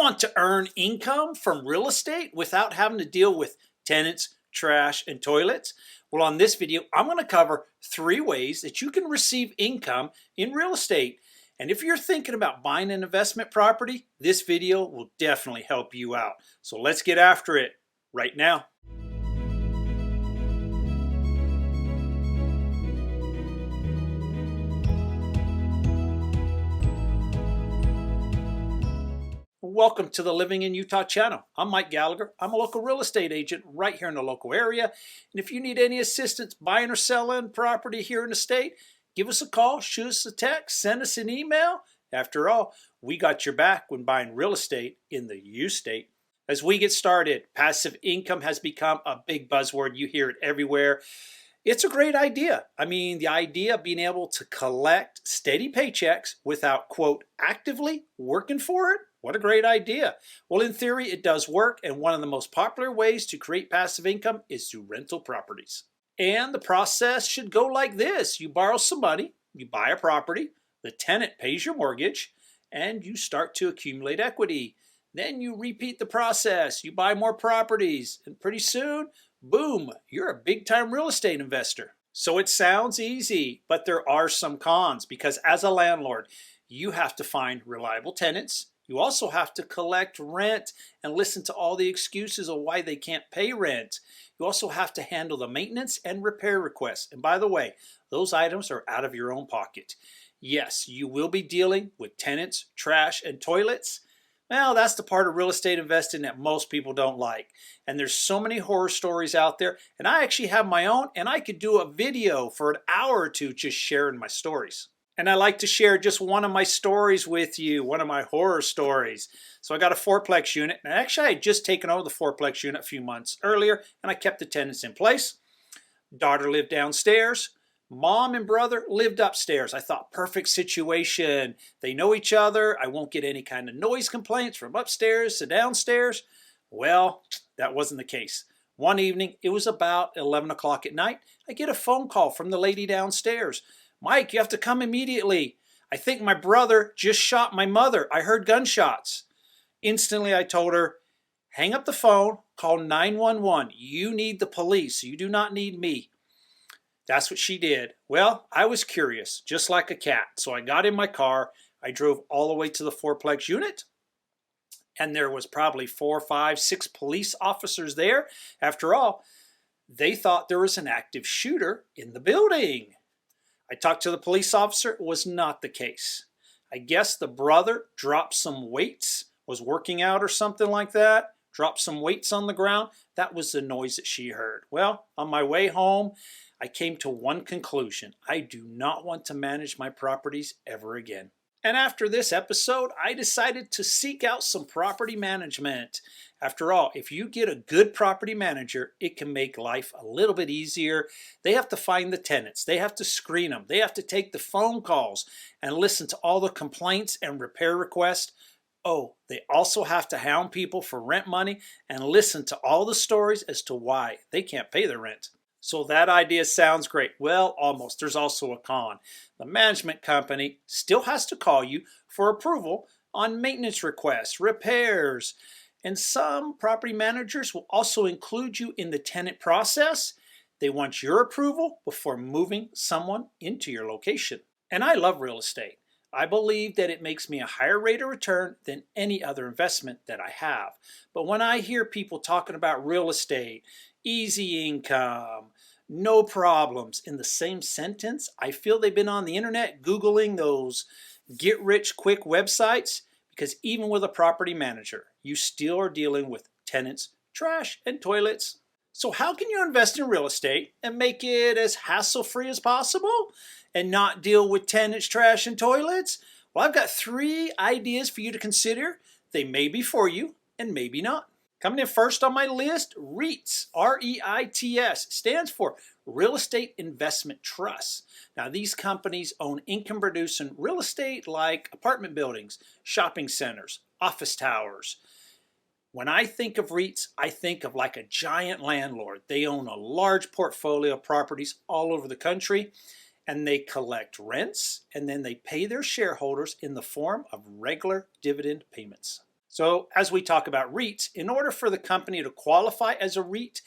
want to earn income from real estate without having to deal with tenants, trash, and toilets? Well, on this video, I'm going to cover 3 ways that you can receive income in real estate. And if you're thinking about buying an investment property, this video will definitely help you out. So let's get after it right now. Welcome to the Living in Utah channel. I'm Mike Gallagher. I'm a local real estate agent right here in the local area. And if you need any assistance buying or selling property here in the state, give us a call, shoot us a text, send us an email. After all, we got your back when buying real estate in the U state. As we get started, passive income has become a big buzzword. You hear it everywhere. It's a great idea. I mean, the idea of being able to collect steady paychecks without, quote, actively working for it. What a great idea. Well, in theory, it does work, and one of the most popular ways to create passive income is through rental properties. And the process should go like this. You borrow some money, you buy a property, the tenant pays your mortgage, and you start to accumulate equity. Then you repeat the process. You buy more properties, and pretty soon, boom, you're a big-time real estate investor. So it sounds easy, but there are some cons because as a landlord, you have to find reliable tenants. You also have to collect rent and listen to all the excuses of why they can't pay rent. You also have to handle the maintenance and repair requests. And by the way, those items are out of your own pocket. Yes, you will be dealing with tenants, trash, and toilets. Well, that's the part of real estate investing that most people don't like. And there's so many horror stories out there. And I actually have my own, and I could do a video for an hour or two just sharing my stories. And I like to share just one of my stories with you, one of my horror stories. So I got a fourplex unit, and actually I had just taken over the fourplex unit a few months earlier, and I kept the tenants in place. Daughter lived downstairs. Mom and brother lived upstairs. I thought, perfect situation. They know each other. I won't get any kind of noise complaints from upstairs to downstairs. Well, that wasn't the case. One evening, it was about 11 o'clock at night, I get a phone call from the lady downstairs. Mike, you have to come immediately. I think my brother just shot my mother. I heard gunshots. Instantly, I told her, hang up the phone, call 911. You need the police. You do not need me. That's what she did. Well, I was curious, just like a cat. So I got in my car. I drove all the way to the fourplex unit. And there was probably 4, 5, 6 police officers there. After all, they thought there was an active shooter in the building. I talked to the police officer. It was not the case. I guess the brother dropped some weights, was working out or something like that, dropped some weights on the ground. That was the noise that she heard. Well, on my way home, I came to one conclusion. I do not want to manage my properties ever again. And after this episode, I decided to seek out some property management. After all, if you get a good property manager, it can make life a little bit easier. They have to find the tenants. They have to screen them. They have to take the phone calls and listen to all the complaints and repair requests. Oh, they also have to hound people for rent money and listen to all the stories as to why they can't pay their rent. So that idea sounds great. Well, almost. There's also a con. The management company still has to call you for approval on maintenance requests, repairs, and some property managers will also include you in the tenant process. They want your approval before moving someone into your location. And I love real estate. I believe that it makes me a higher rate of return than any other investment that I have. But when I hear people talking about real estate, easy income, no problems in the same sentence, I feel they've been on the internet Googling those get-rich-quick websites, because even with a property manager, you still are dealing with tenants, trash, and toilets. So how can you invest in real estate and make it as hassle-free as possible and not deal with tenants, trash, and toilets? Well, I've got 3 ideas for you to consider. They may be for you and maybe not. Coming in first on my list, REITs, R-E-I-T-S, stands for Real Estate Investment Trusts. Now, these companies own income-producing real estate like apartment buildings, shopping centers, office towers. When I think of REITs, I think of like a giant landlord. They own a large portfolio of properties all over the country, and they collect rents, and then they pay their shareholders in the form of regular dividend payments. So as we talk about REITs, in order for the company to qualify as a REIT,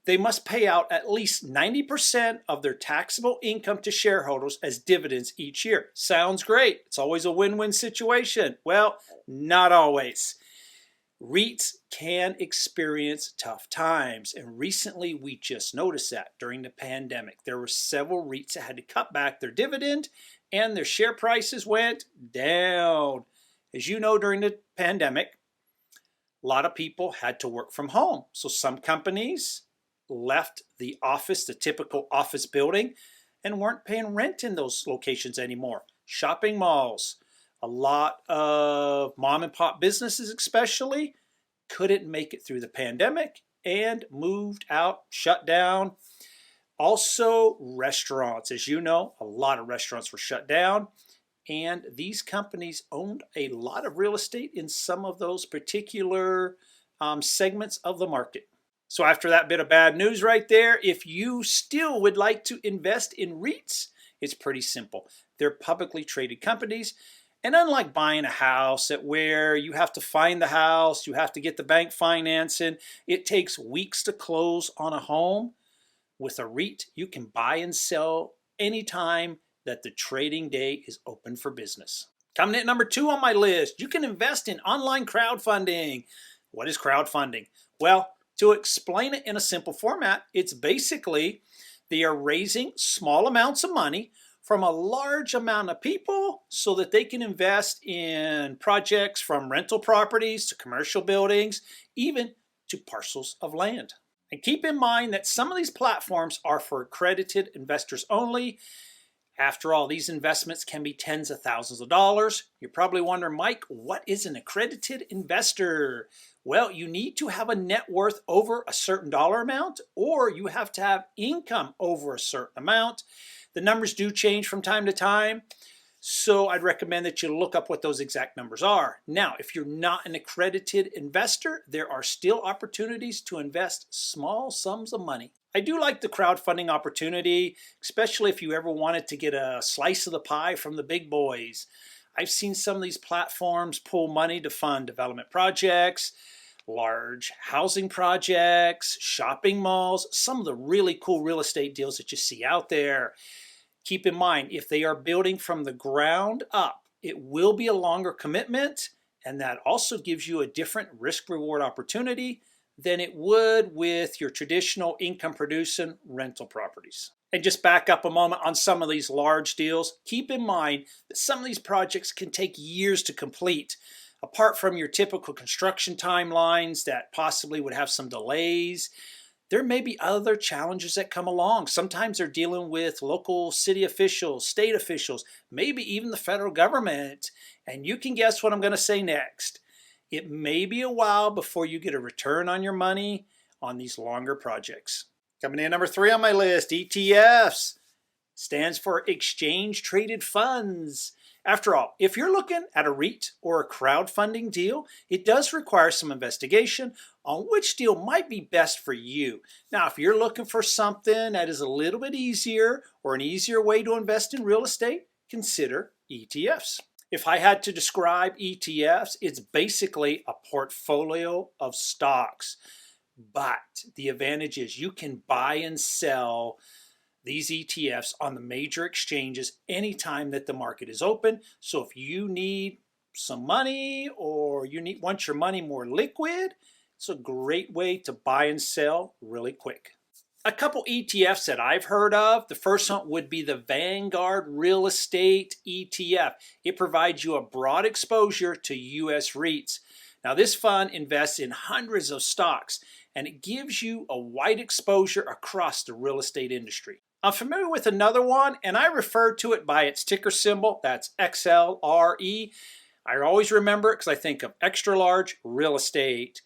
they must pay out at least 90% of their taxable income to shareholders as dividends each year. Sounds great. It's always a win-win situation. Well, not always. REITs can experience tough times, and recently we just noticed that during the pandemic. There were several REITs that had to cut back their dividend and their share prices went down. As you know, during the pandemic, a lot of people had to work from home. So some companies left the office, the typical office building, and weren't paying rent in those locations anymore. Shopping malls, a lot of mom and pop businesses especially couldn't make it through the pandemic and moved out, shut down. Also restaurants, as you know, a lot of restaurants were shut down, and these companies owned a lot of real estate in some of those particular segments of the market. So after that bit of bad news right there, if you still would like to invest in REITs, it's pretty simple. They're publicly traded companies. And unlike buying a house at where you have to find the house, you have to get the bank financing, it takes weeks to close on a home. With a REIT, you can buy and sell anytime that the trading day is open for business. Coming in at number 2 on my list, you can invest in online crowdfunding. What is crowdfunding? Well, to explain it in a simple format, it's basically they are raising small amounts of money from a large amount of people so that they can invest in projects from rental properties to commercial buildings, even to parcels of land. And keep in mind that some of these platforms are for accredited investors only. After all, these investments can be tens of thousands of dollars. You're probably wondering, Mike, what is an accredited investor? Well, you need to have a net worth over a certain dollar amount, or you have to have income over a certain amount. The numbers do change from time to time, so I'd recommend that you look up what those exact numbers are. Now, if you're not an accredited investor, there are still opportunities to invest small sums of money. I do like the crowdfunding opportunity, especially if you ever wanted to get a slice of the pie from the big boys. I've seen some of these platforms pull money to fund development projects, large housing projects, shopping malls, some of the really cool real estate deals that you see out there. Keep in mind, if they are building from the ground up, it will be a longer commitment, and that also gives you a different risk-reward opportunity than it would with your traditional income-producing rental properties. And just back up a moment on some of these large deals. Keep in mind that some of these projects can take years to complete. Apart from your typical construction timelines that possibly would have some delays, there may be other challenges that come along. Sometimes they're dealing with local city officials, state officials, maybe even the federal government. And you can guess what I'm going to say next. It may be a while before you get a return on your money on these longer projects. Coming in at number 3 on my list, ETFs. Stands for Exchange Traded Funds. After all, if you're looking at a REIT or a crowdfunding deal, it does require some investigation on which deal might be best for you. Now, if you're looking for something that is a little bit easier or an easier way to invest in real estate, consider ETFs. If I had to describe ETFs, it's basically a portfolio of stocks. But the advantage is you can buy and sell these ETFs on the major exchanges anytime that the market is open. So if you need some money or want your money more liquid, it's a great way to buy and sell really quick. A couple ETFs that I've heard of. The first one would be the Vanguard Real Estate ETF. It provides you a broad exposure to U.S. REITs. Now, this fund invests in hundreds of stocks, and it gives you a wide exposure across the real estate industry. I'm familiar with another one, and I refer to it by its ticker symbol. That's XLRE. I always remember it because I think of extra large real estate.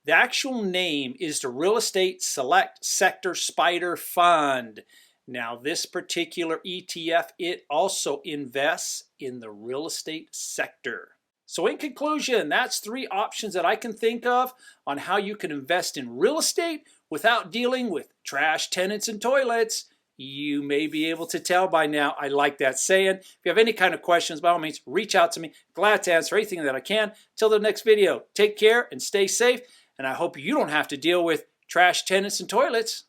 The actual name is the Real Estate Select Sector Spider Fund. Now, this particular ETF, it also invests in the real estate sector. So in conclusion, that's 3 options that I can think of on how you can invest in real estate without dealing with trash, tenants, and toilets. You may be able to tell by now. I like that saying. If you have any kind of questions, by all means, reach out to me. Glad to answer anything that I can. Till the next video, take care and stay safe. And I hope you don't have to deal with trash tenants and toilets.